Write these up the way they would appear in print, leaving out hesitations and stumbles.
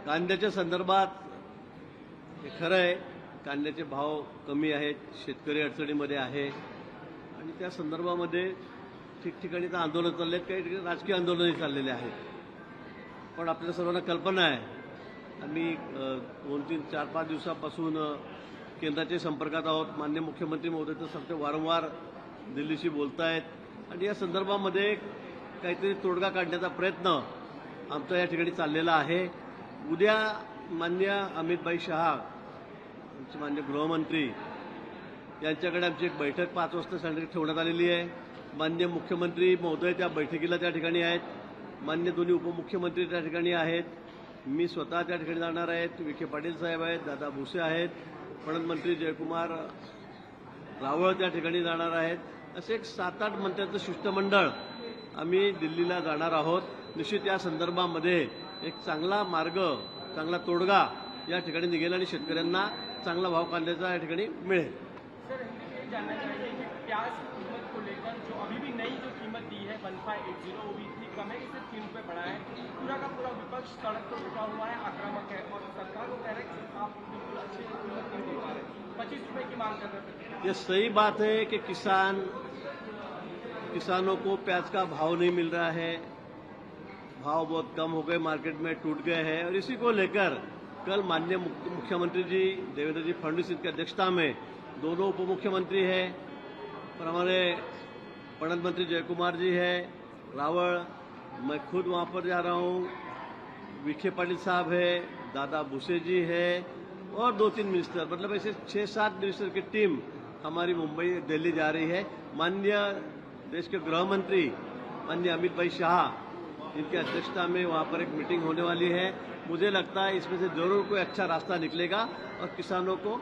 कांद्याच्या संदर्भात हे खरं आहे, कांद्याचे भाव कमी आहेत, शेतकरी अडचणीमध्ये आहे आणि त्या संदर्भामध्ये ठिकठिकाणी तर आंदोलन चालले आहेत, काही ठिकाणी राजकीय आंदोलनही चाललेले आहेत. पण आपल्या सर्वांना कल्पना आहे, आम्ही 2-3-4-5 दिवसापासून केंद्राच्या संपर्कात आहोत. माननीय मुख्यमंत्री महोदय तर सध्या वारंवार दिल्लीशी बोलतायत आणि या संदर्भामध्ये काहीतरी तोडगा काढण्याचा प्रयत्न आमचा या ठिकाणी चाललेला आहे. उद्या माननीय अमित शहा आमचे माननीय गृहमंत्री यांच्याकडे आमची एक बैठक 5 वाजता ठेवण्यात आलेली आहे. माननीय मुख्यमंत्री महोदय त्या बैठकीला त्या ठिकाणी आहेत. माननीय दोन्ही उपमुख्यमंत्री त्या ठिकाणी आहेत. मी स्वतः त्या ठिकाणी जाणार आहेत. विखे पाटील साहेब आहेत, दादा भुसे आहेत, पणन मंत्री जयकुमार रावळ त्या ठिकाणी जाणार आहेत. असे एक 7-8 मंत्र्यांचं शिष्टमंडळ आम्ही दिल्लीला जाणार आहोत. निश्चित या संदर्भामध्ये एक चांगला मार्ग, चांगला तोडगा या ठिकाणी निघेल आणि शेतकऱ्यांना चांगला भाव कांद्याचा या ठिकाणी मिळेल. सर, ये जानना चाहिए कि प्याज की कीमत को लेकर जो अभी भी नई जो कीमत दी है 1580 वो भी इतनी कम है कि सिर्फ 3 रुपये बढ़ा है. पूरा का पूरा विपक्ष सड़क पर उठा हुआ है, आक्रामक है और सरकार को कह रहा है कि आप बिल्कुल अच्छी कीमत नहीं दे पा रहे, 25 रुपये की मांग कर रहे हैं. ये सही बात है कि किसानों को प्याज का भाव नहीं मिल रहा है, भाव बहुत कम हो गए, मार्केट में टूट गए हैं और इसी को लेकर कल माननीय मुख्यमंत्री जी देवेंद्र जी फडणवीस की अध्यक्षता में दोनों उप मुख्यमंत्री हैं और हमारे पणन मंत्री जयकुमार जी है, रावल, मैं खुद वहाँ पर जा रहा हूँ, विखे पाटिल साहब है, दादा भुसे जी है और 2-3 मिनिस्टर, मतलब ऐसे 6-7 मिनिस्टर की टीम हमारी मुंबई दिल्ली जा रही है. माननीय देश के गृह मंत्री माननीय अमित शाह इनकी अध्यक्षता में वहाँ पर एक मीटिंग होने वाली है. मुझे लगता है इसमें से जरूर कोई अच्छा रास्ता निकलेगा और किसानों को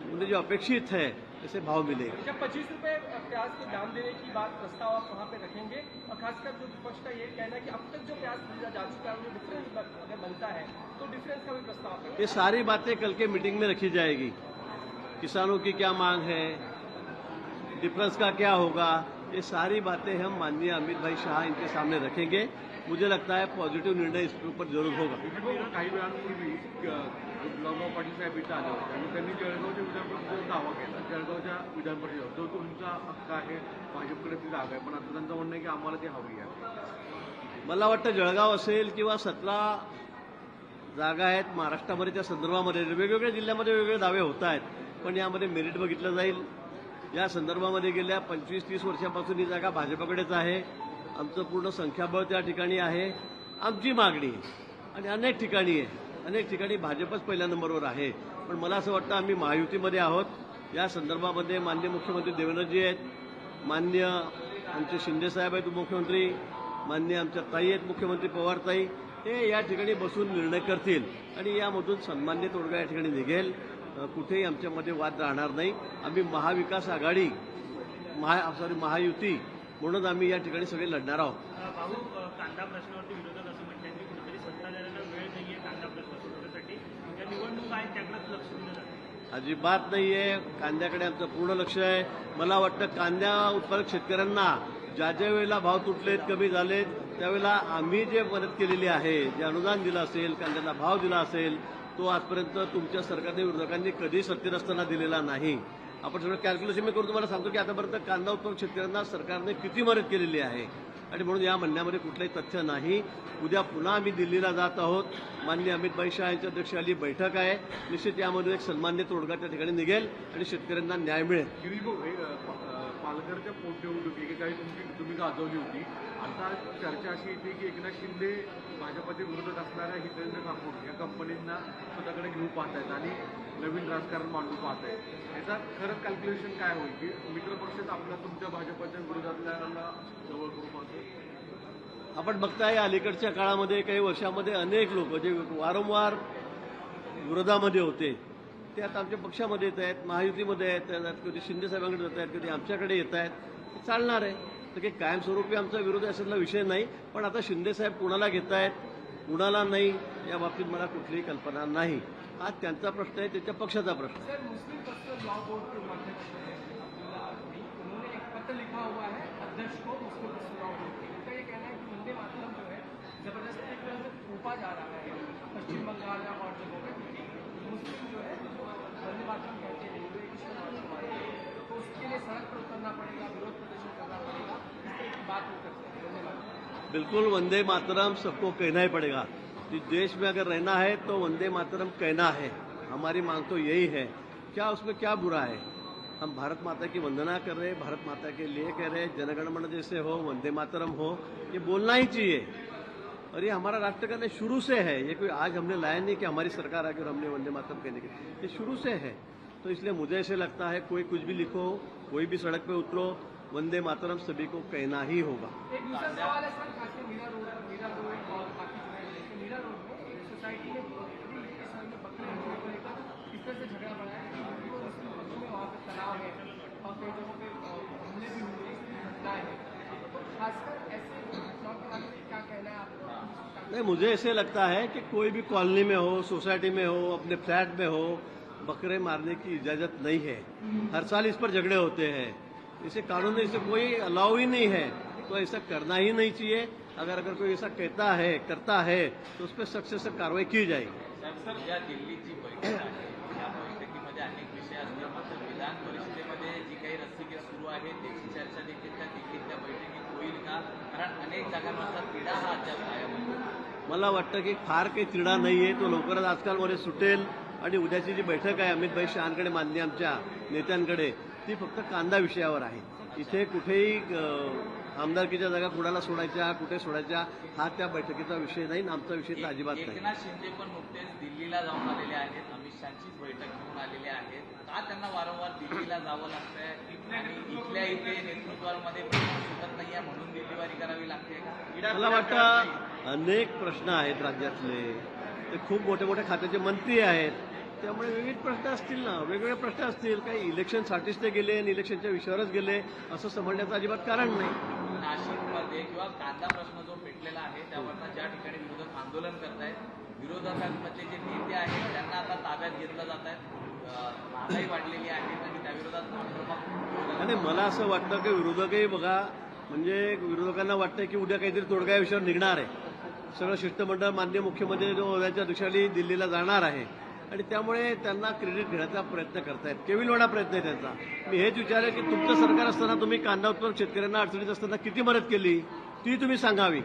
उन्हें जो अपेक्षित है ऐसे भाव मिलेगा. जब 25 रुपये प्याज के दाम देने की बात प्रस्ताव आप वहाँ पे रखेंगे और खासकर जो विपक्ष का ये कहना है कि अब तक जो प्याज खरीदा जा चुका है वो डिफरेंस अगर बनता है तो डिफरेंस का भी प्रस्ताव है. ये सारी बातें कल के मीटिंग में रखी जाएगी. किसानों की क्या मांग है, डिफरेंस का क्या होगा, ये सारी बातें हम माननीय अमित शाह इनके सामने रखेंगे. मुझे लगता है पॉझिटिव्ह निर्णय इसके ऊपर जरूर होगा. काही वेळापूर्वी गुलाबराव पाटील साहेब इथं आले होते आणि त्यांनी जळगावच्या विधान परिषदेचा दावा केला. जळगावच्या विधान परिषदेवर जो तुमचा हक्क आहे, भाजपकडे ती जागा आहे, पण आता त्यांचं म्हणणं आहे की आम्हाला ती हवी आहे. मला वाटतं जळगाव असेल किंवा 17 जागा आहेत महाराष्ट्रामध्ये, त्या संदर्भामध्ये वेगवेगळ्या जिल्ह्यामध्ये वेगवेगळे दावे होत आहेत, पण यामध्ये मेरिट बघितलं जाईल. या संदर्भामध्ये गेल्या 25-30 वर्षापासून ही जागा भाजपकडेच आहे. आमचं पूर्ण संख्याबळ त्या ठिकाणी आहे. आमची मागणी आणि अनेक ठिकाणी भाजपच पहिल्या नंबरवर आहे. पण मला असं वाटतं आम्ही महायुतीमध्ये आहोत. या संदर्भामध्ये माननीय मुख्यमंत्री देवेंद्रजी आहेत, माननीय आमचे शिंदे साहेब आहेत उपमुख्यमंत्री, माननीय आमच्या ताई आहेत मुख्यमंत्री पवारताई, हे या ठिकाणी बसून निर्णय करतील आणि यामधून सन्मान्य तोडगा या ठिकाणी निघेल. कुठेही आमच्यामध्ये वाद राहणार नाही. आम्ही महाविकास आघाडी महायुती म्हणून आम्ही या ठिकाणी सगळे लढणार आहोत. भाऊ, कांदा प्रश्नावरती विरोधक असं म्हणतात की कुठेतरी सत्ताधाऱ्यांना वेळ नाहीये कांदा प्रश्न सोडवण्यासाठी, त्या निवडणूक आहेत त्याकडेच लक्ष दिलं जातं. अजिबात नाहीये. कांद्याकडे आमचं पूर्ण लक्ष आहे. मला वाटतं कांद्या उत्पादक शेतकऱ्यांना ज्या वेळेला भाव तुटलेत, कमी झालेत, त्यावेळेला आम्ही जे मदत केलेली आहे, जे अनुदान दिलं असेल, कांद्याला भाव दिला असेल, तो आजपर्यंत तुमच्या सरकारने विरोधकांनी कधी सत्तेत असताना दिलेला नाही. आपण सगळं कॅल्क्युलेशन मी करून तुम्हाला सांगतो की आतापर्यंत कांदा उत्पादक शेतकऱ्यांना सरकारने किती मदत केलेली आहे आणि म्हणून या म्हणण्यामध्ये कुठलंही तथ्य नाही. उद्या पुन्हा आम्ही दिल्लीला जात आहोत. माननीय अमित शाह यांच्या अध्यक्षतेखाली बैठक आहे. निश्चित यामध्ये एक सन्मान्य तोडगा त्या ठिकाणी निघेल आणि शेतकऱ्यांना न्याय मिळेल. पालघरच्या पोटनिवडणुकीची तुम्ही गाजवली होती. आता चर्चा अशी येते की एकनाथ शिंदे भाजपचे विरोधक असणाऱ्या हितेंद्र कापूर या कंपनींना स्वतःकडे घेऊ पाहत आहेत आणि नवीन राजकारण मांडू पाहत आहेत. याचा खरंच कॅल्क्युलेशन काय होईल की मित्रपक्षात आपल्या तुमच्या भाजपच्या विरोधातल्या जवळ करू पाहतो. आपण बघताय अलीकडच्या काळामध्ये काही वर्षामध्ये अनेक लोक जे वारंवार विरोधामध्ये होते ते आता आमच्या पक्षामध्ये येत आहेत, महायुतीमध्ये येत आहेत, कधी शिंदे साहेबांकडे जात आहेत, कधी आमच्याकडे येत आहेत. ते चालणार आहे. तर काही कायमस्वरूपी आमचा विरोध असेल विषय नाही. पण आता शिंदे साहेब कुणाला घेत आहेत, कुणाला नाही, या बाबतीत मला कुठलीही कल्पना नाही. हा त्यांचा प्रश्न आहे, त्यांच्या पक्षाचा प्रश्न आहे. सर, मुस्लिम पर्सनल लॉ बोर्ड के उपाध्यक्ष उन्होंने एक पत्र लिखा हुआ है अध्यक्ष को मुस्लिम पर्सनल लॉ बोर्ड के. उनका ये कहना है कि वंदे मातरम जो है जबरदस्ती एक तरह से थोपा जा रहा है पश्चिम बंगाल बिल्कुल वंदे मातरम सबको कहना ही पड़ेगा। इस देश में अगर रहना है तो वंदे मातरम कहना है। हमारी मांग तो यही है। क्या उसमें क्या बुरा है? हम भारत माता की वंदना कर रहे हैं, भारत माता के लिए कह रहे हैं, जनगण मन जैसे हो, वंदे मातरम हो, ये बोलना ही चाहिए। और ये हमारा राष्ट्रगान है, शुरू से है। ये कोई आज हमने लाया नहीं कि हमारी सरकार आके और हमने वंदे मातरम कहने के, ये शुरू से है। तो इसलिए मुझे ऐसे लगता है कोई कुछ भी लिखो, कोई भी सड़क पे उतरो, वंदे मातरम सभी को कहना ही होगा। एक दूसरा सवाल है सर, खासकर मीरा रोड और बाकी जगह, मीरा रोड में एक सोसाइटी में बकरे को लेकर किस तरह से झगड़ा बढ़ा है कि हिंदू और मुस्लिम पक्षों में वहाँ पे तनाव है और कई जगहों पे हमले भी हुए, घटनाएं हैं। तो खासकर ऐसे घटनाओं के बारे में क्या कहना है आपको? नहीं, मुझे ऐसे लगता है कि कोई भी कॉलोनी में हो, सोसाइटी में हो, अपने फ्लैट में हो, बकरे मारने की इजाजत नहीं है। हर साल इस पर झगड़े होते हैं। इसे कानून में इसे कोई अलाउ ही नहीं है, तो ऐसा करना ही नहीं चाहिए। अगर कोई ऐसा कहता है, करता है, तो उस पर सख्त से सख्त कार्रवाई की जाएगी। सर, या दिल्लीची बैठक आहे या बैठकीमध्ये अनेक विषय असतात, मात्र विधान परिषदेमध्ये जी काही रस्सीखेच सुरू आहे त्याची चर्चा देखील त्या बैठकीत होईल का? कारण अनेक जागांवरचा तिढा हा अद्याप कायम आहे। मला वाटतं की फार काही तिढा नाहीये, तो लवकरच आजकालमध्ये सुटेल। आणि उद्याची जी बैठक आहे अमित भाई शहांकडे मान्य आमच्या नेत्यांकडे, ती फक्त कांदा विषयावर आहे। इथे कुठेही आमदारकीच्या जागा कुणाला सोडायच्या, कुठे सोडायच्या, हा त्या बैठकीचा विषय नाही, आमचा विषय तर अजिबात नाही। एकनाथ शिंदे पण नुकतेच दिल्लीला जाऊन आलेले आहेत, अमित शहांचीच बैठक घेऊन आलेले आहेत। का त्यांना वारंवार दिल्लीला जावं लागतंय आणि इथल्या इथे नेतृत्वामध्ये सुटत नाहीये म्हणून दिल्लीवारी करावी लागते? मला वाटतं अनेक प्रश्न आहेत राज्यातले, ते खूप मोठे मोठे खात्याचे मंत्री आहेत, त्यामुळे विविध प्रश्न असतील ना, वेगवेगळे प्रश्न असतील। काही इलेक्शनसाठीच ते गेले आणि इलेक्शनच्या विषयावरच गेले असं समजण्याचं अजिबात कारण नाही। नाशिकमध्ये किंवा कांदा प्रश्न जो पेटलेला आहे त्यावरनं ज्या ठिकाणी विरोधक आंदोलन करतायत, विरोधकांमधले जे नेते आहेत त्यांना आता ताब्यात घेतलं जात आहे, महागाई वाढलेली आहे आणि त्याविरोधात आक्रमक। आणि मला असं वाटतं की विरोधकही बघा, म्हणजे विरोधकांना वाटतं की उद्या काहीतरी तोडगा या विषयावर निघणार आहे। सगळं शिष्टमंडळ माननीय मुख्यमंत्री जो उद्याच्या दिवशी दिल्लीला जाणार आहे आणि त्यामुळे त्यांना क्रेडिट घेण्याचा प्रयत्न करतायत, केविलवाणा प्रयत्न आहे त्यांचा। मी हेच विचारेल की तुमचं सरकार असताना तुम्ही कांदा उत्पादक शेतकऱ्यांना अडचणीत असताना किती मदत केली ती तुम्ही सांगावी।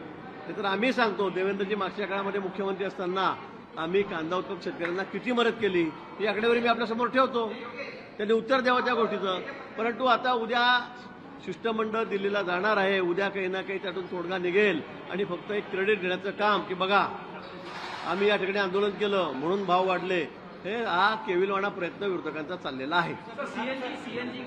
तर आम्ही सांगतो, देवेंद्रजी मागच्या काळामध्ये मुख्यमंत्री असताना आम्ही कांदा उत्पादक शेतकऱ्यांना किती मदत केली ही आकडेवारी मी आपल्यासमोर ठेवतो, त्यांनी उत्तर द्यावं त्या गोष्टीचं। परंतु आता उद्या शिष्टमंडळ दिल्लीला जाणार आहे, उद्या काही ना काही त्यातून तोडगा निघेल आणि फक्त एक क्रेडिट घेण्याचं काम की बघा आम्ही या ठिकाणी आंदोलन केलं म्हणून भाव वाढले, हे हा केविलवाणा प्रयत्न विरोधकांचा चाललेला आहे। सीएनजी